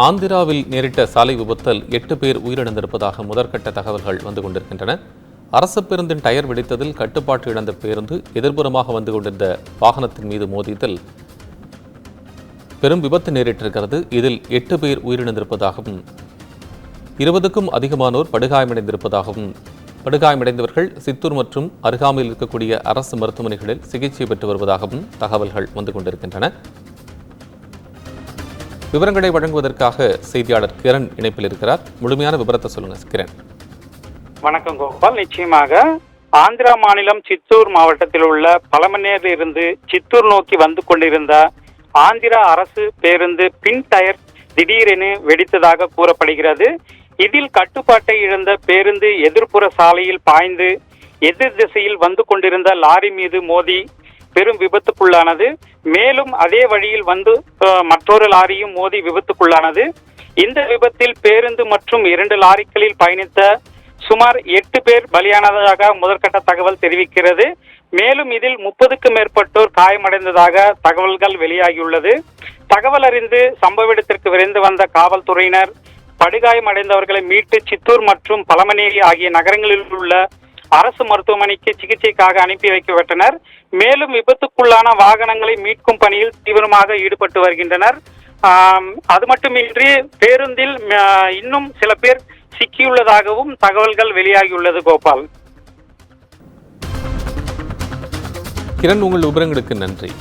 ஆந்திராவில் நேரிட்ட சாலை விபத்தில் 8 பேர் உயிரிழந்திருப்பதாக முதற்கட்ட தகவல்கள் வந்து கொண்டிருக்கின்றன. அரசு பேருந்தின் டயர் வெடித்ததில் கட்டுப்பாட்டு இழந்த பேருந்து எதிர்ப்புறமாக வந்து கொண்டிருந்த வாகனத்தின் மீது மோதியதில் பெரும் விபத்து நேரிட்டிருக்கிறது. இதில் 8 பேர் உயிரிழந்திருப்பதாகவும் 20க்கும் அதிகமானோர் படுகாயமடைந்திருப்பதாகவும் படுகாயமடைந்தவர்கள் சித்தூர் மற்றும் அருகாமையில் இருக்கக்கூடிய அரசு மருத்துவமனைகளில் சிகிச்சை பெற்று வருவதாகவும் தகவல்கள் வந்து கொண்டிருக்கின்றன. விவரங்களை வழங்குவதற்காக செய்தியாளர் கிரண் இணைப்பில் இருக்கிறார். முழுமையான விவரத்தை சொல்லுங்க கிரண். வணக்கம் கோபால். நிச்சயமாக ஆந்திரா மாநிலம் சித்தூர் மாவட்டத்தில் உள்ள பழமநேரில் இருந்து சித்தூர் நோக்கி வந்து கொண்டிருந்த ஆந்திரா அரசு பேருந்து பின் டயர் திடீரென வெடித்ததாக கூறப்படுகிறது. இதில் கட்டுப்பாட்டை இழந்த பேருந்து எதிர்ப்புற சாலையில் பாய்ந்து எதிர் திசையில் வந்து கொண்டிருந்த லாரி மீது மோதி பெரும் விபத்துக்குள்ளானது. மேலும் அதே வழியில் வந்து மற்றொரு லாரியும் மோதி விபத்துக்குள்ளானது. இந்த விபத்தில் பேருந்து மற்றும் 2 லாரிகளில் பயணித்த சுமார் 8 பேர் பலியானதாக முதற்கட்ட தகவல் தெரிவிக்கிறது. மேலும் இதில் 30க்கும் மேற்பட்டோர் காயமடைந்ததாக தகவல்கள் வெளியாகியுள்ளது. தகவல் அறிந்து சம்பவ இடத்திற்கு விரைந்து வந்த காவல்துறையினர் படுகாயமடைந்தவர்களை மீட்டு சித்தூர் மற்றும் பழமநேரி ஆகிய நகரங்களில் உள்ள அரசு மருத்துவமனைக்கு சிகிச்சைக்காக அனுப்பி வைக்கப்பட்டனர். மேலும் விபத்துக்குள்ளான வாகனங்களை மீட்கும் பணியில் தீவிரமாக ஈடுபட்டு வருகின்றனர். அது மட்டுமின்றி பேருந்தில் இன்னும் சில பேர் சிக்கியுள்ளதாகவும் தகவல்கள் வெளியாகியுள்ளது. கோபால். கிரண், உங்கள் விவரங்களுக்கு நன்றி.